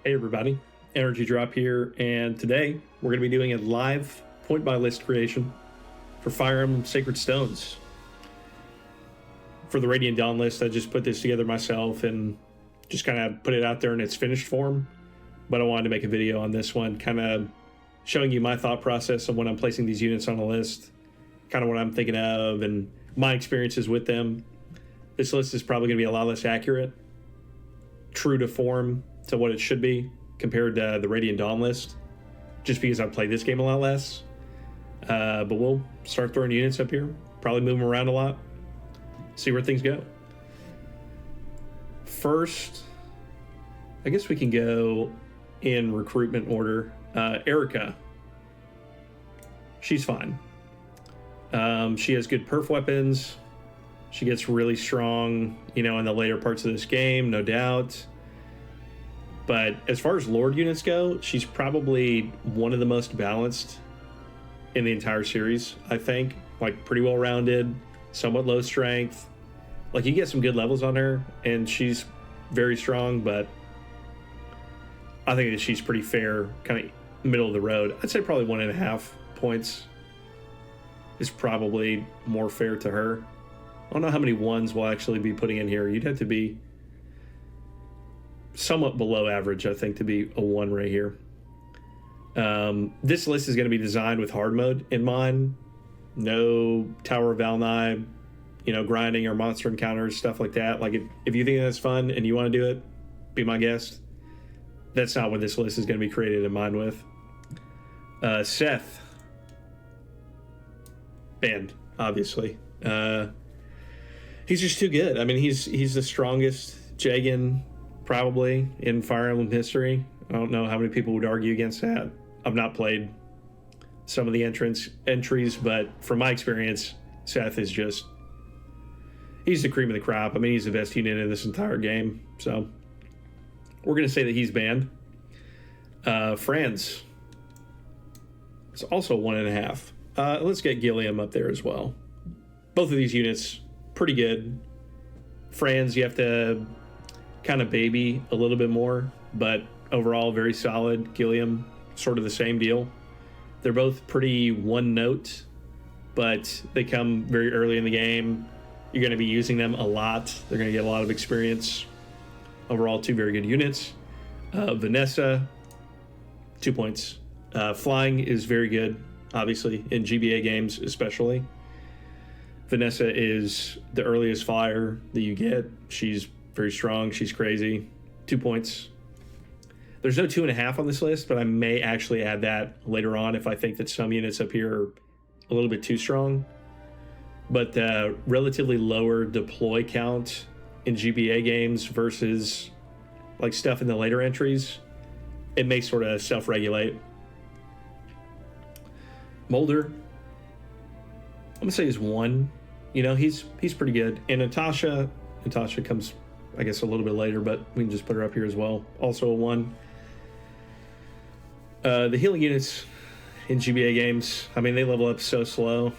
Hey everybody, Energy Drop here, and today we're going to be doing a live point buy list creation for Fire Emblem Sacred Stones. For the Radiant Dawn list, I just put this together myself and just kind of put it out there in its finished form, but I wanted to make a video on this one, kind of showing you my thought process on when I'm placing these units on the list, kind of what I'm thinking of, and my experiences with them. This list is probably going to be a lot less accurate, true to form, to what it should be compared to the Radiant Dawn list, just because I've played this game a lot less. But we'll start throwing units up here, probably move them around a lot, see where things go. First, I guess we can go in recruitment order. Erica, she's fine. She has good perf weapons. She gets really strong, in the later parts of this game, no doubt. But as far as Lord units go, she's probably one of the most balanced in the entire series, I think. Like, pretty well-rounded, somewhat low strength. Like, you get some good levels on her, and she's very strong, but I think that she's pretty fair, kind of middle of the road. I'd say probably 1.5 points is probably more fair to her. I don't know how many ones we'll actually be putting in here. You'd have to be somewhat below average, I think, to be a 1 right here. This list is going to be designed with hard mode in mind. No Tower of Valnai, grinding or monster encounters, stuff like that. Like, if you think that's fun and you want to do it, be my guest. That's not what this list is going to be created in mind with. Seth. Banned, obviously. He's just too good. I mean, he's the strongest Jagan probably in Fire Emblem history. I don't know how many people would argue against that. I've not played some of the entries, but from my experience, Seth is he's the cream of the crop. I mean, he's the best unit in this entire game. So we're going to say that he's banned. Franz. It's also 1.5. Let's get Gilliam up there as well. Both of these units, pretty good. Franz, you have to kind of baby a little bit more, but overall very solid. Gilliam, sort of the same deal. They're both pretty one note, but they come very early in the game. You're going to be using them a lot. They're going to get a lot of experience. Overall, two very good units. Vanessa, 2 points. Flying is very good, obviously, in GBA games especially. Vanessa is the earliest flyer that you get. She's very strong. She's crazy. 2 points. There's no 2.5 on this list, but I may actually add that later on if I think that some units up here are a little bit too strong. But the relatively lower deploy count in GBA games versus like stuff in the later entries, it may sort of self-regulate. Mulder, I'm gonna say is 1. He's pretty good. And Natasha comes, I guess, a little bit later, but we can just put her up here as well. Also a 1. The healing units in GBA games, I mean, they level up so slow.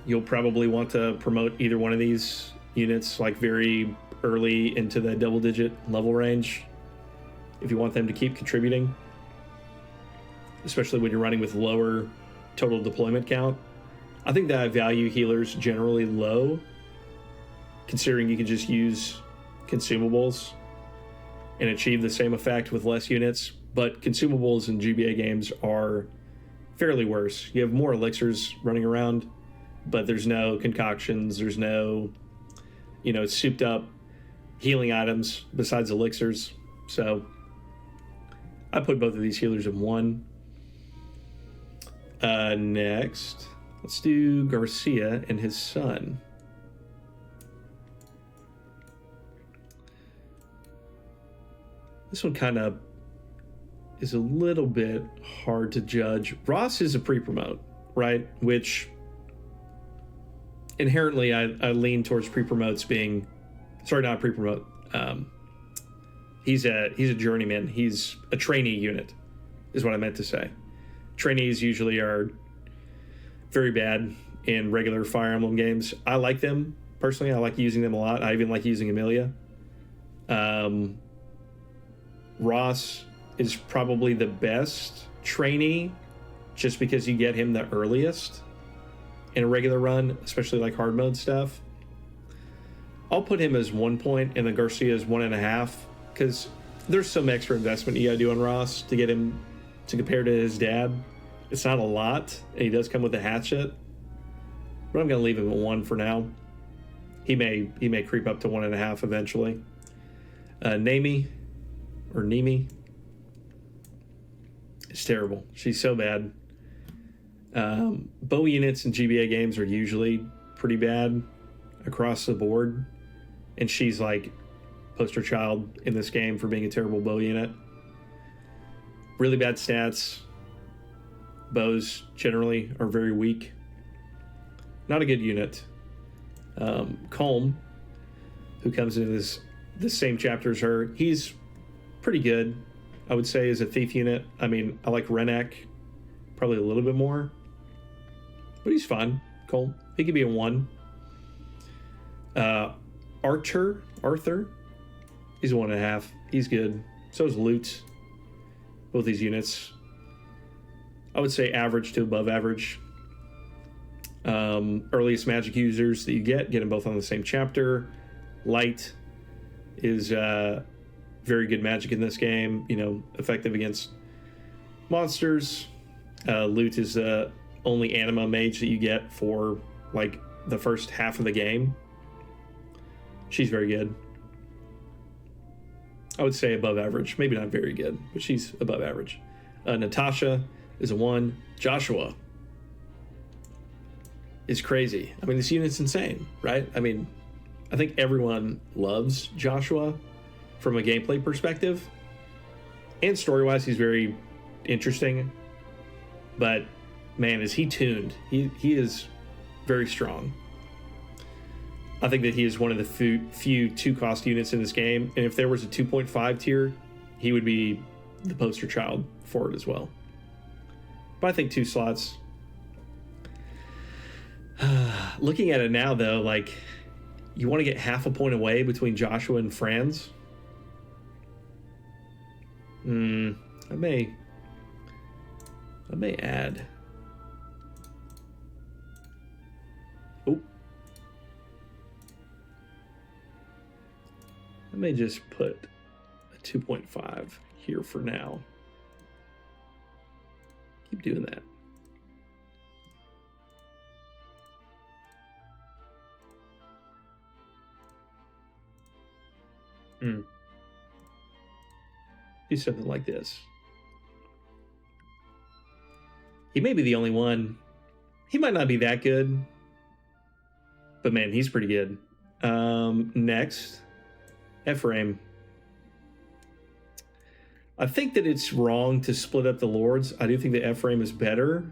You'll probably want to promote either one of these units like very early into the double-digit level range if you want them to keep contributing, especially when you're running with lower total deployment count. I think that I value healers generally low, considering you can just use consumables and achieve the same effect with less units. But consumables in GBA games are fairly worse. You have more elixirs running around, but there's no concoctions, there's no, souped up healing items besides elixirs. So I put both of these healers in 1. Next, let's do Garcia and his son. This one kind of is a little bit hard to judge. Ross is a pre-promote, right? Which inherently I lean towards pre-promotes being, sorry, not pre-promote. He's a journeyman. He's a trainee unit, is what I meant to say. Trainees usually are very bad in regular Fire Emblem games. I like them personally. I like using them a lot. I even like using Emilia. Ross is probably the best trainee just because you get him the earliest in a regular run, especially like hard mode stuff. I'll put him as 1 point and then Garcia is 1.5 because there's some extra investment you gotta do on Ross to get him to compare to his dad. It's not a lot, and he does come with a hatchet, but I'm gonna leave him at 1 for now. He may creep up to 1.5 eventually. Nami is terrible. She's so bad. Bow units in GBA games are usually pretty bad across the board, and she's like poster child in this game for being a terrible bow unit. Really bad stats. Bows generally are very weak. Not a good unit. Colm, who comes into this same chapter as her, he's pretty good, I would say, as a thief unit. I mean, I like Renek probably a little bit more, but he's fine. Colm, he could be a 1. Arthur, he's a 1.5. He's good. So is Loot. Both these units, I would say average to above average. Earliest magic users that you get them both on the same chapter. Light is very good magic in this game, effective against monsters. Loot is the only anima mage that you get for like the first half of the game. She's very good. I would say above average, maybe not very good, but she's above average. Natasha is a 1. Joshua is crazy. I mean, this unit's insane, right? I mean, I think everyone loves Joshua from a gameplay perspective. And story-wise, he's very interesting. But, man, is he tuned. He is very strong. I think that he is one of the few 2-cost units in this game. And if there was a 2.5 tier, he would be the poster child for it as well. But I think 2 slots. Looking at it now, though, like, you want to get half a point away between Joshua and Franz. I may add. Oh. I may just put a 2.5 here for now. Keep doing that. Do something like this. He may be the only one. He might not be that good, but man, he's pretty good. Next, Ephraim. I think that it's wrong to split up the lords. I do think that Ephraim is better.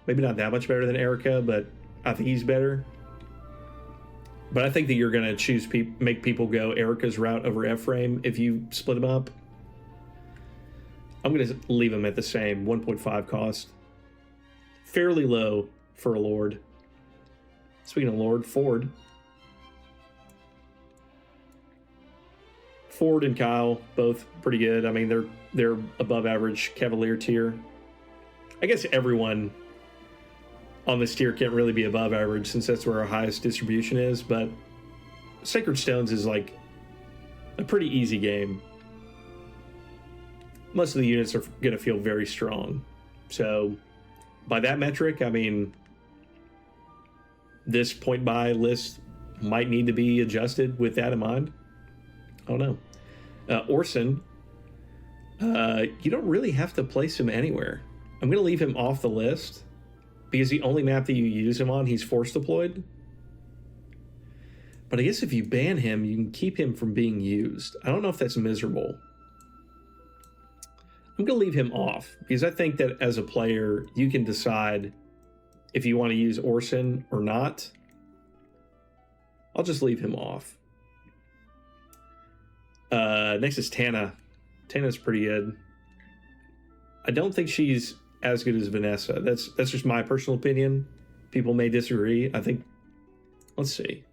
Maybe not that much better than Erica, but I think he's better. But I think that you're going to make people go Erica's route over Ephraim if you split them up. I'm going to leave them at the same 1.5 cost. Fairly low for a lord. Speaking of lord, Ford. Ford and Kyle, both pretty good. I mean, they're above average Cavalier tier. I guess everyone on this tier can't really be above average since that's where our highest distribution is, but Sacred Stones is like a pretty easy game. Most of the units are going to feel very strong. So by that metric, I mean, this point buy list might need to be adjusted with that in mind. I don't know. Orson, you don't really have to place him anywhere. I'm going to leave him off the list because the only map that you use him on, he's force deployed. But I guess if you ban him, you can keep him from being used. I don't know if that's miserable. I'm going to leave him off because I think that as a player, you can decide if you want to use Orson or not. I'll just leave him off. Next is Tana. Tana's pretty good. I don't think she's as good as Vanessa. That's just my personal opinion. People may disagree. I think, let's see.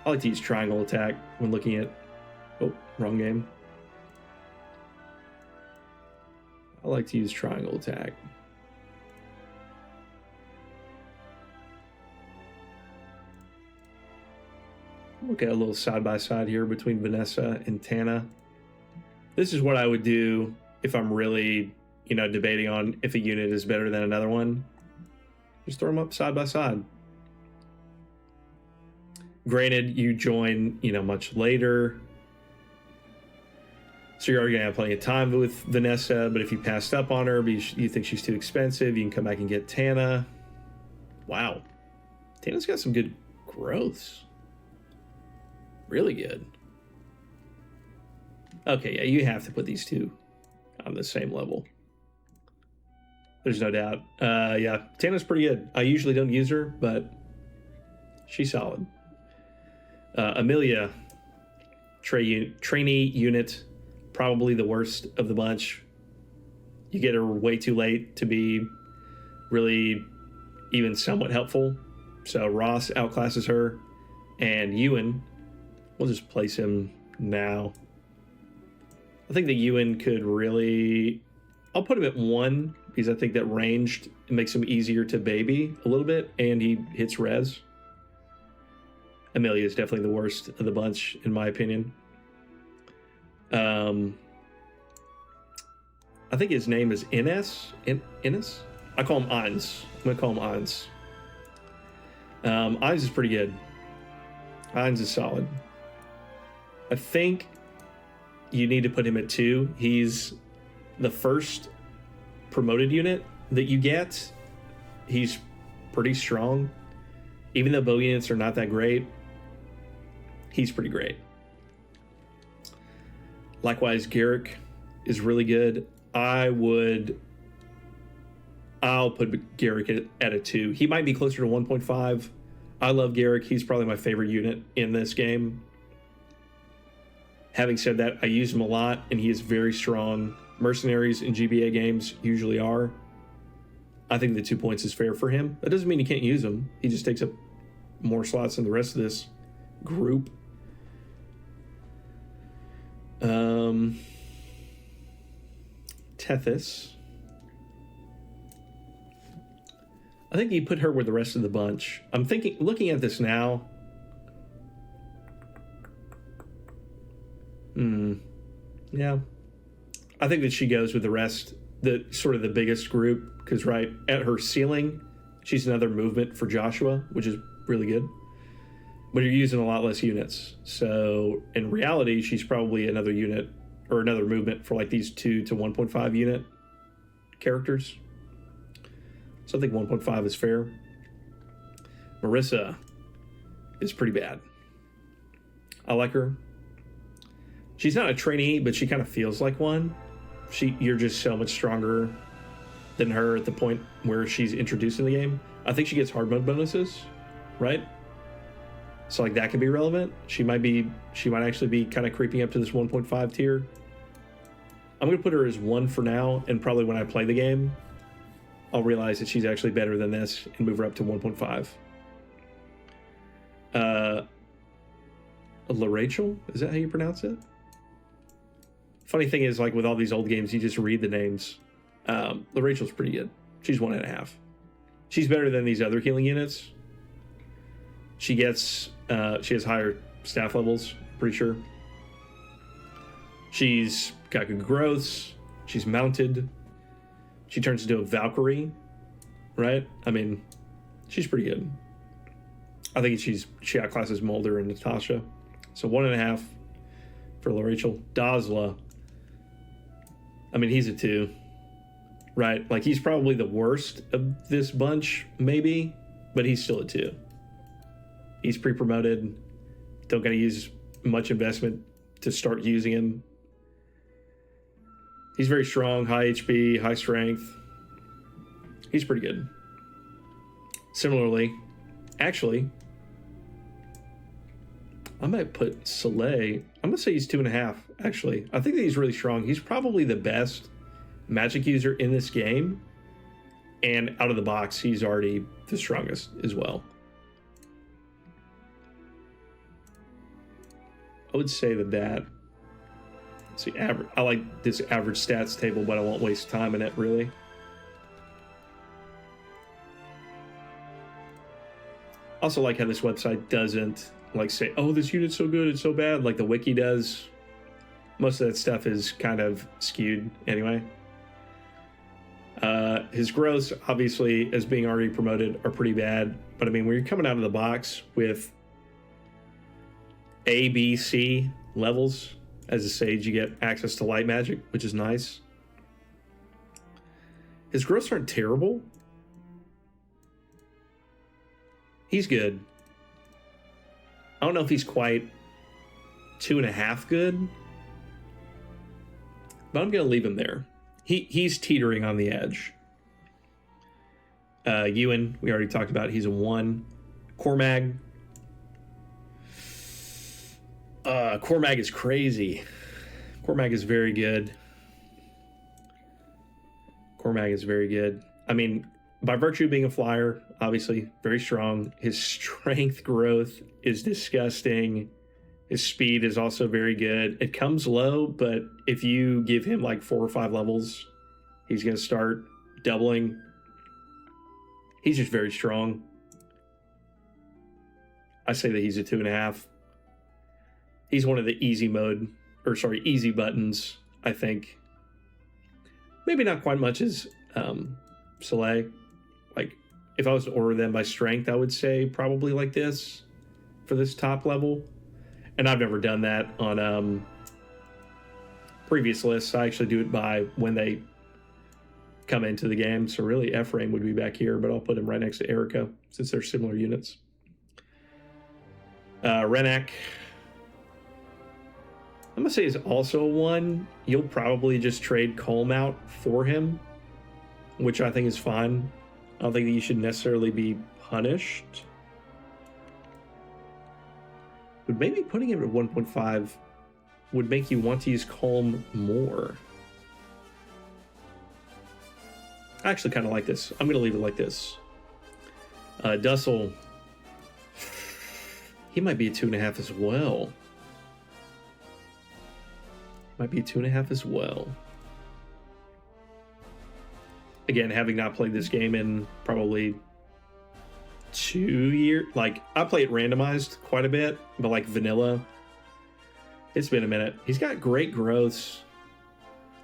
I like to use triangle attack when looking at... Oh, wrong game. I like to use triangle attack. Look at a little side-by-side here between Vanessa and Tana. This is what I would do if I'm really, debating on if a unit is better than another one. Just throw them up side by side. Granted, you join, much later. So you're already going to have plenty of time with Vanessa, but if you passed up on her because you think she's too expensive, you can come back and get Tana. Wow. Tana's got some good growths. Really good. Okay, yeah, you have to put these two on the same level. There's no doubt. Yeah, Tana's pretty good. I usually don't use her, but she's solid. Amelia, trainee unit, probably the worst of the bunch. You get her way too late to be really even somewhat helpful. So Ross outclasses her, and Ewan, we'll just place him now. I think that Ewan could really... I'll put him at 1 because I think that ranged makes him easier to baby a little bit, and he hits res. Amelia is definitely the worst of the bunch, in my opinion. I think his name is Ines? Ines? I call him Eins. I'm going to call him Eins. Eins is pretty good. Eins is solid. I think you need to put him at 2. He's the first promoted unit that you get. He's pretty strong. Even though bow units are not that great, he's pretty great. Likewise, Garrick is really good. I'll put Garrick at a 2. He might be closer to 1.5. I love Garrick. He's probably my favorite unit in this game. Having said that, I use him a lot, and he is very strong. Mercenaries in GBA games usually are. I think the 2 points is fair for him. That doesn't mean you can't use him. He just takes up more slots than the rest of this group. Tethys. I think you put her with the rest of the bunch. I'm looking at this now. Yeah. I think that she goes with the rest, the sort of the biggest group, because right at her ceiling, she's another movement for Joshua, which is really good. But you're using a lot less units. So in reality, she's probably another unit or another movement for like these 2 to 1.5 unit characters. So I think 1.5 is fair. Marissa is pretty bad. I like her. She's not a trainee, but she kind of feels like one. You're just so much stronger than her at the point where she's introduced in the game. I think she gets hard mode bonuses, right? So like that could be relevant. She might actually be kind of creeping up to this 1.5 tier. I'm gonna put her as 1 for now, and probably when I play the game, I'll realize that she's actually better than this and move her up to 1.5. La Rachel? Is that how you pronounce it? Funny thing is, like with all these old games, you just read the names. La Rachel's pretty good. She's 1.5. She's better than these other healing units. She has higher staff levels, pretty sure. She's got good growths. She's mounted. She turns into a Valkyrie, right? I mean, she's pretty good. I think she outclasses Mulder and Natasha. So 1.5 for La Rachel. Dazla. I mean, he's a 2, right? Like, he's probably the worst of this bunch, maybe, but he's still a 2. He's pre-promoted. Don't gotta use much investment to start using him. He's very strong, high HP, high strength. He's pretty good. Similarly, actually, I might put Soleil. I'm gonna say he's 2.5, actually. I think that he's really strong. He's probably the best magic user in this game. And out of the box, he's already the strongest as well. I would say that. Let's see, average. I like this average stats table, but I won't waste time in it really. Also like how this website doesn't like say, oh, this unit's so good, it's so bad, like the wiki does. Most of that stuff is kind of skewed anyway. His growths, obviously, as being already promoted, are pretty bad. But I mean, when you're coming out of the box with A, B, C levels, as a sage, you get access to light magic, which is nice. His growths aren't terrible. He's good. I don't know if he's quite 2.5 good, but I'm going to leave him there. He's teetering on the edge. Ewan, we already talked about. He's a 1. Cormag. Cormag is crazy. Cormag is very good. Cormag is very good. I mean, by virtue of being a flyer, obviously, very strong. His strength growth is disgusting. His speed is also very good. It comes low, but if you give him like 4 or 5 levels, he's going to start doubling. He's just very strong. I say that he's a 2.5. He's one of the easy buttons, I think. Maybe not quite much as Soleil. Like, if I was to order them by strength, I would say probably like this for this top level. And I've never done that on previous lists. I actually do it by when they come into the game. So really, Ephraim would be back here, but I'll put him right next to Erica since they're similar units. Renak, I'm going to say is also a 1. You'll probably just trade Colm out for him, which I think is fine. I don't think that you should necessarily be punished. But maybe putting him at 1.5 would make you want to use Colm more. I actually kind of like this. I'm going to leave it like this. Dussel, he might be a 2.5 as well. Might be a 2.5 as well. Again, having not played this game in probably 2 years. Like, I play it randomized quite a bit, but like vanilla, it's been a minute. He's got great growths.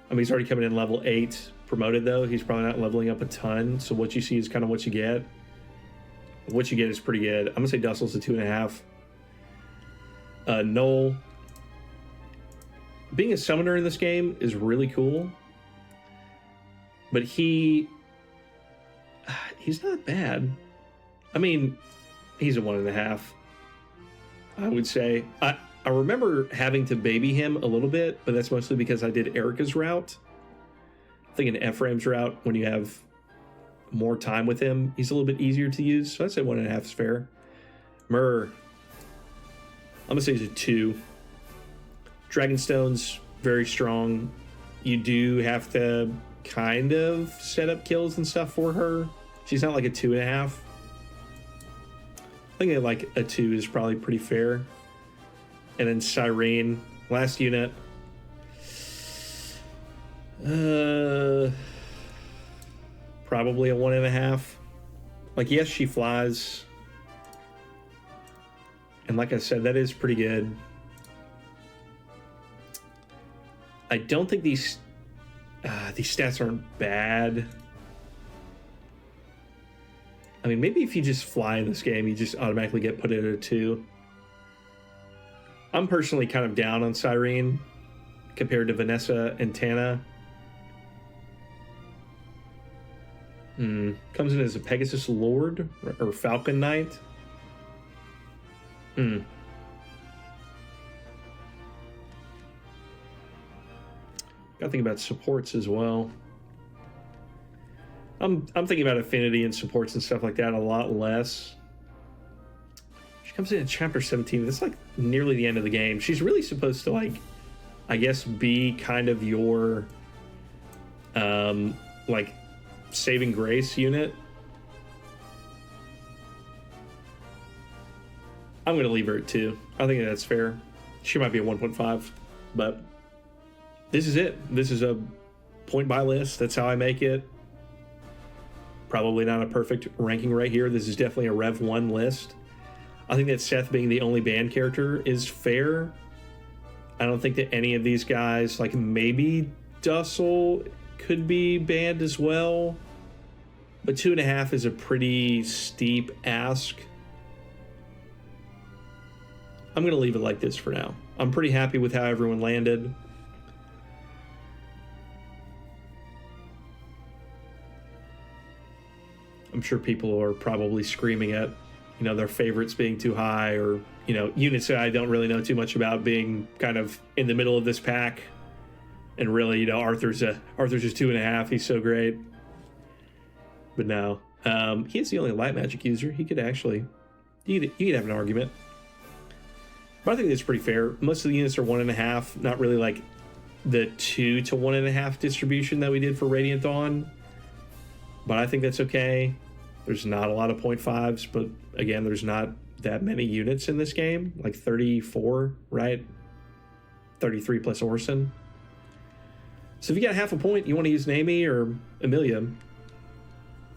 I mean, he's already coming in level 8 promoted, though. He's probably not leveling up a ton, so what you see is kind of what you get. What you get is pretty good. I'm gonna say Dussel's a 2.5. Noel, being a summoner in this game is really cool, but he's not bad. I mean, he's a 1.5, I would say. I remember having to baby him a little bit, but that's mostly because I did Erica's route. I think in Ephraim's route, when you have more time with him, he's a little bit easier to use. So I'd say 1.5 is fair. Myrrh, I'm going to say he's a 2. Dragonstone's very strong. You do have to kind of set up kills and stuff for her. She's not like a 2.5. I think like a 2 is probably pretty fair. And then Cyrene, last unit. Probably a 1.5. Like, yes, she flies. And like I said, that is pretty good. I don't think these stats aren't bad. I mean, maybe if you just fly in this game, you just automatically get put at a 2. I'm personally kind of down on Cyrene compared to Vanessa and Tana. Comes in as a Pegasus Lord or Falcon Knight. Gotta think about supports as well. I'm thinking about affinity and supports and stuff like that a lot less. She comes in at chapter 17. That's like nearly the end of the game. She's really supposed to, like, I guess, be kind of your like saving grace unit. I'm gonna leave her at 2. I think that's fair. She might be a 1.5, but this is it. This is a point buy list. That's how I make it. Probably not a perfect ranking right here. This is definitely a Rev 1 list. I think that Seth being the only banned character is fair. I don't think that any of these guys, like maybe Dussel could be banned as well. But 2.5 is a pretty steep ask. I'm going to leave it like this for now. I'm pretty happy with how everyone landed. I'm sure people are probably screaming at, you know, their favorites being too high, or, you know, units that I don't really know too much about being kind of in the middle of this pack. And really, you know, Arthur's just 2.5. He's so great. But no, he is the only light magic user. He could actually, you could have an argument. But I think that's pretty fair. Most of the units are 1.5, not really like the 2 to 1.5 distribution that we did for Radiant Dawn. But I think that's okay. There's not a lot of 0.5s, but again, there's not that many units in this game, like 34, right? 33 plus Orson. So if you got half a point, you want to use Naomi or Emilia,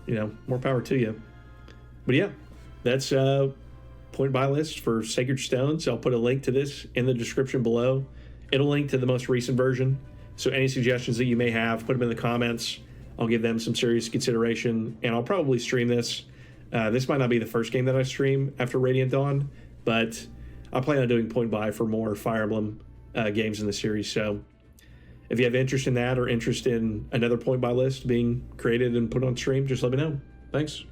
you know, more power to you. But yeah, that's point buy list for Sacred Stones. I'll put a link to this in the description below. It'll link to the most recent version. So any suggestions that you may have, put them in the comments. I'll give them some serious consideration, and I'll probably stream this. This might not be the first game that I stream after Radiant Dawn, but I plan on doing point buy for more Fire Emblem games in the series. So if you have interest in that or interest in another point buy list being created and put on stream, just let me know. Thanks.